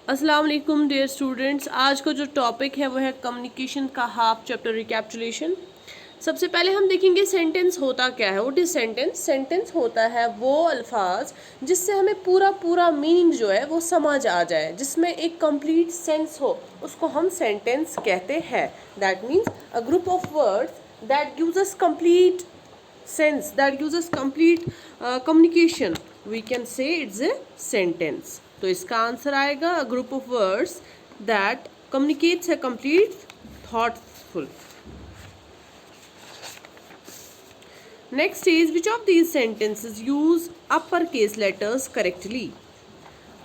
अस्सलाम वालेकुम dear students. आज का जो टॉपिक है वो है कम्युनिकेशन का हाफ चैप्टर रिकैप्चुलेशन। सबसे पहले हम देखेंगे सेंटेंस होता क्या है। What is sentence? सेंटेंस होता है वो अल्फाज जिससे हमें पूरा पूरा मीनिंग जो है वो समझ आ जाए, जिसमें एक कंप्लीट सेंस हो, उसको हम सेंटेंस कहते हैं। That means a group of words that gives us complete sense, that gives us complete communication, we can say it's a sentence. तो इसका आंसर आएगा a group of words that communicates a complete thoughtful. Next is which of these sentences use uppercase letters correctly.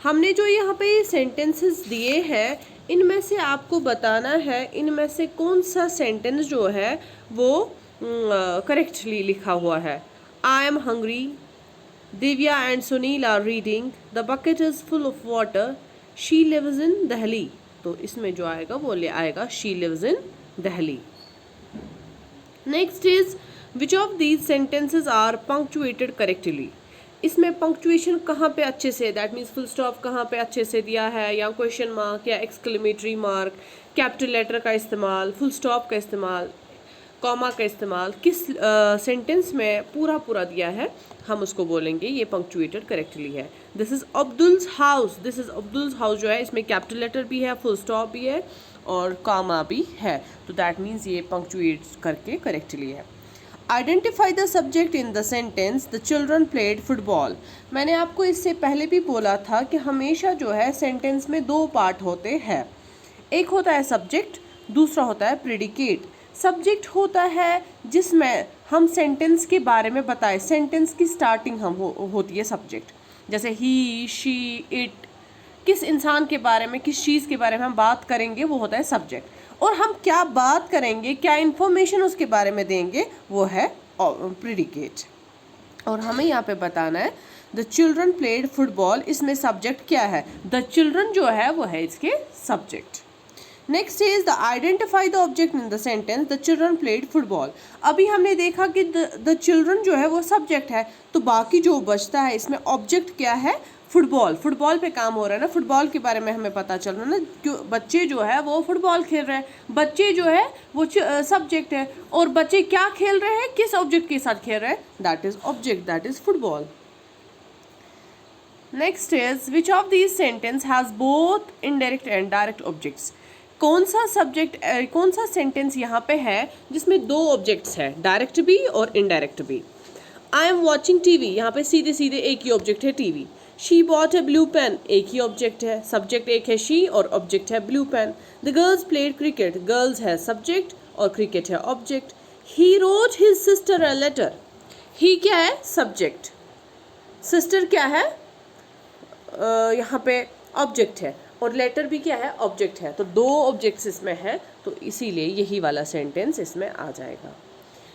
हमने जो यहाँ पे sentences दिए हैं इनमें से आपको बताना है इनमें से कौन सा सेंटेंस जो है वो करेक्टली लिखा हुआ है। I am hungry, Divya and Sunil are reading, the bucket is full of water, she lives in Delhi. तो इसमें जो आएगा वो ले आएगा she lives in Delhi. Next is which of these sentences are punctuated correctly. इसमें पंक्चुएशन कहाँ पे अच्छे से, दैट मीन्स फुल स्टॉप कहाँ पे अच्छे से दिया है, या क्वेश्चन मार्क या एक्सक्लेमेटरी मार्क, कैपिटल लेटर का इस्तेमाल, फुल स्टॉप का इस्तेमाल, कॉमा का इस्तेमाल, किस सेंटेंस में पूरा पूरा दिया है, हम उसको बोलेंगे ये पंक्चुएटेड करेक्टली है। This is Abdul's house, this is Abdul's house जो है इसमें कैपिटल लेटर भी है, फुल स्टॉप भी है और कॉमा भी है, तो दैट मीन्स ये पंक्चुएट करके करेक्टली है। Identify the subject in the sentence the children played football. मैंने आपको इससे पहले भी बोला था कि हमेशा जो है सेंटेंस में दो पार्ट होते हैं, एक होता है सब्जेक्ट, दूसरा होता है प्रेडिकेट। सब्जेक्ट होता है जिसमें हम सेंटेंस के बारे में बताएं, सेंटेंस की स्टार्टिंग हम होती है सब्जेक्ट, जैसे ही, शी, इट, किस इंसान के बारे में, किस चीज़ के बारे में हम बात करेंगे वो होता है सब्जेक्ट, और हम क्या बात करेंगे, क्या इन्फॉर्मेशन उसके बारे में देंगे वो है प्रेडिकेट। और हमें यहाँ पे बताना है द चिल्ड्रन प्लेड फुटबॉल, इसमें सब्जेक्ट क्या है, द चिल्ड्रन जो है वो है इसके subject. Next is the identify the object in the sentence the children played football. अभी हमने देखा कि द चिल्ड्रन जो है वो सब्जेक्ट है, तो बाकी जो बचता है इसमें ऑब्जेक्ट क्या है, फुटबॉल। फुटबॉल पे काम हो रहा है ना, फुटबॉल के बारे में हमें पता चल रहा है ना, क्यों बच्चे जो है वो फुटबॉल खेल रहे हैं, बच्चे जो है वो सब्जेक्ट है, और बच्चे क्या खेल रहे हैं, किस ऑब्जेक्ट के साथ खेल रहे हैं, that is object, that is football. Next is which of these sentence has both indirect and direct objects. कौन सा सब्जेक्ट, कौन सा सेंटेंस यहाँ पे है जिसमें दो ऑब्जेक्ट्स है, डायरेक्ट भी और इनडायरेक्ट भी। आई एम वॉचिंग टीवी, यहाँ पे सीधे सीधे एक ही ऑब्जेक्ट है TV. She bought a blue pen, एक ही ऑब्जेक्ट है, सब्जेक्ट एक है शी और ऑब्जेक्ट है blue pen. The girls played cricket, girls है सब्जेक्ट और क्रिकेट है object. He wrote his sister a letter, he क्या है, सब्जेक्ट, सिस्टर क्या है, यहाँ पे ऑब्जेक्ट है, और लेटर भी क्या है, ऑब्जेक्ट है, तो दो ऑब्जेक्ट्स इसमें है, तो इसीलिए यही वाला सेंटेंस इसमें आ जाएगा।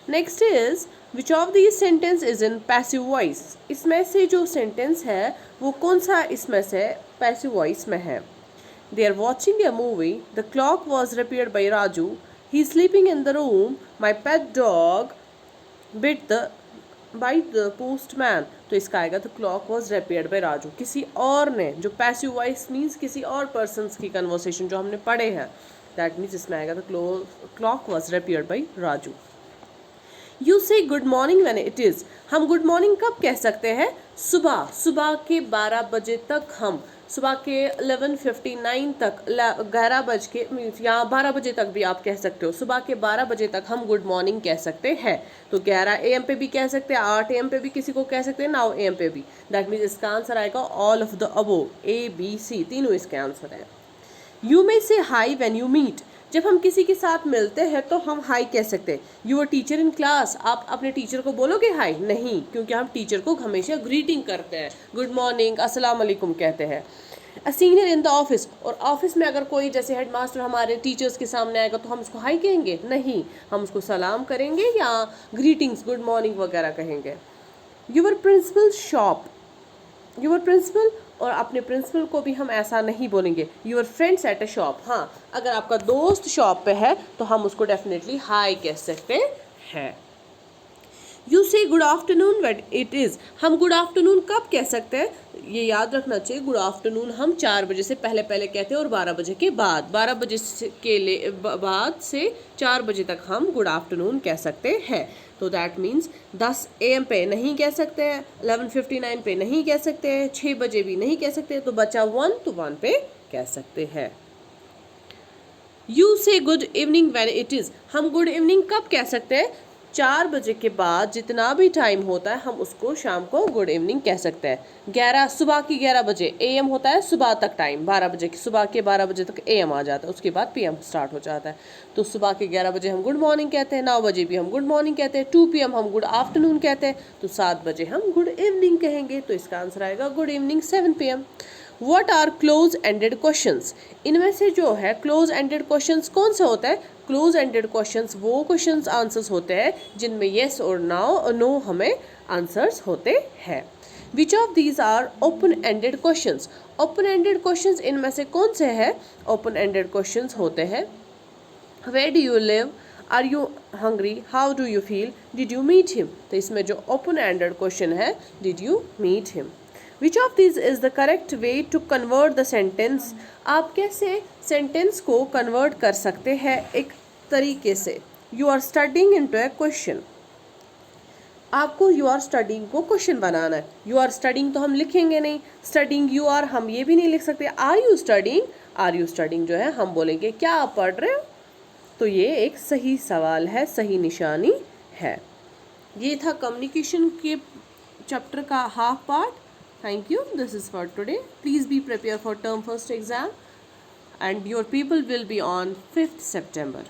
Next is which of this sentence is in passive voice. इसमें से जो सेंटेंस है वो कौन सा इसमें से पैसिव वॉइस में है। They are watching a movie, the clock was repaired by Raju, he sleeping in the room, my pet dog bit the bite the postman. तो इसका आएगा the clock was repaired by Raju, किसी और ने, जो पैसिव वॉइस मीन्स किसी और person की कन्वर्सेशन जो हमने पढ़े हैं, दैट मीन्स इसमें आएगा the clock was repaired by Raju. You say good morning when it is, हम गुड मॉर्निंग कब कह सकते हैं, सुबह, सुबह के 12 बजे तक, हम सुबह के 11:59 तक, 11 बज के मीन्स यहाँ 12 बजे तक भी आप कह सकते हो, सुबह के 12 बजे तक हम गुड मॉर्निंग कह सकते हैं। तो 11 AM पे भी कह सकते हैं, 8 AM पे भी किसी को कह सकते हैं, 9 AM पे भी। दैट मीन्स इसका आंसर आएगा all of the above, ABC, तीनों इसके आंसर है। यू मे से हाई व्हेन यू मीट, जब हम किसी के साथ मिलते हैं तो हम हाई कह सकते हैं। यूर टीचर इन क्लास, आप अपने टीचर को बोलोगे हाई, नहीं, क्योंकि हम टीचर को हमेशा ग्रीटिंग करते हैं, गुड मॉर्निंग, अस्सलाम वालेकुम कहते हैं। A senior in the office, और ऑफिस में अगर कोई जैसे हेडमास्टर हमारे टीचर्स के सामने आएगा तो हम उसको हाई कहेंगे, नहीं, हम उसको सलाम करेंगे या ग्रीटिंग्स, गुड मॉर्निंग वगैरह कहेंगे। Your principal shop, your principal, और अपने प्रिंसिपल को भी हम ऐसा नहीं बोलेंगे, your friends at a shop. हाँ, अगर आपका दोस्त शॉप पे है तो हम उसको डेफिनेटली हाई कह सकते हैं। You say good afternoon when it is, हम गुड आफ्टरनून कब कह सकते हैं? ये याद रखना चाहिए, गुड आफ्टरनून हम 4 बजे से पहले पहले कहते हैं और 12 बजे के बाद, 12 बजे के बाद से 4 बजे तक हम गुड आफ्टरनून कह सकते हैं। तो दैट मीन्स 10 AM पे नहीं कह सकते हैं, 11:59 पे नहीं कह सकते हैं, 6 बजे भी नहीं कह सकते, तो बचा 1, तो 1 पे कह सकते हैं। You say good evening when it is, हम गुड इवनिंग कब कह सकते हैं? 4 बजे के बाद जितना भी टाइम होता है हम उसको शाम को गुड इवनिंग कह सकते हैं। 11 सुबह की 11 बजे AM होता है, सुबह तक टाइम 12 बजे की, सुबह के 12 बजे तक AM आ जाता है, उसके बाद PM स्टार्ट हो जाता है। तो सुबह के 11 बजे हम गुड मॉर्निंग कहते हैं, 9 बजे भी हम गुड मॉर्निंग कहते हैं, 2 PM हम गुड आफ्टरनून कहते हैं, तो 7 बजे हम गुड इवनिंग कहेंगे। तो इसका आंसर आएगा good evening 7 PM। What are close ended questions? इनमें से जो है क्लोज एंडेड क्वेश्चंस कौन सा होता है? क्लोज एंडेड क्वेश्चंस वो क्वेश्चंस आंसर्स होते हैं जिनमें येस और नो हमें आंसर्स होते हैं। Which of these are open ended questions? Open ended questions इनमें से कौन से हैं? ओपन एंडेड क्वेश्चंस होते हैं where do you live, are you hungry, how do you feel, did you meet him. तो इसमें जो ओपन एंडेड क्वेश्चन है, did you meet him. Which of this is the correct way to convert the sentence? आप कैसे sentence को convert कर सकते हैं एक तरीके से? You are studying into a question, आपको यू आर स्टडिंग को क्वेश्चन बनाना है। यू आर स्टडिंग तो हम लिखेंगे नहीं, स्टडिंग यू आर हम ये भी नहीं लिख सकते। Are you studying, are you studying जो है हम बोलेंगे क्या आप पढ़ रहे हो। तो ये एक सही सवाल है, सही निशानी है। ये था कम्युनिकेशन के चैप्टर का half part. Thank you. This is for today. Please be prepared for term first exam and your people will be on 5th September.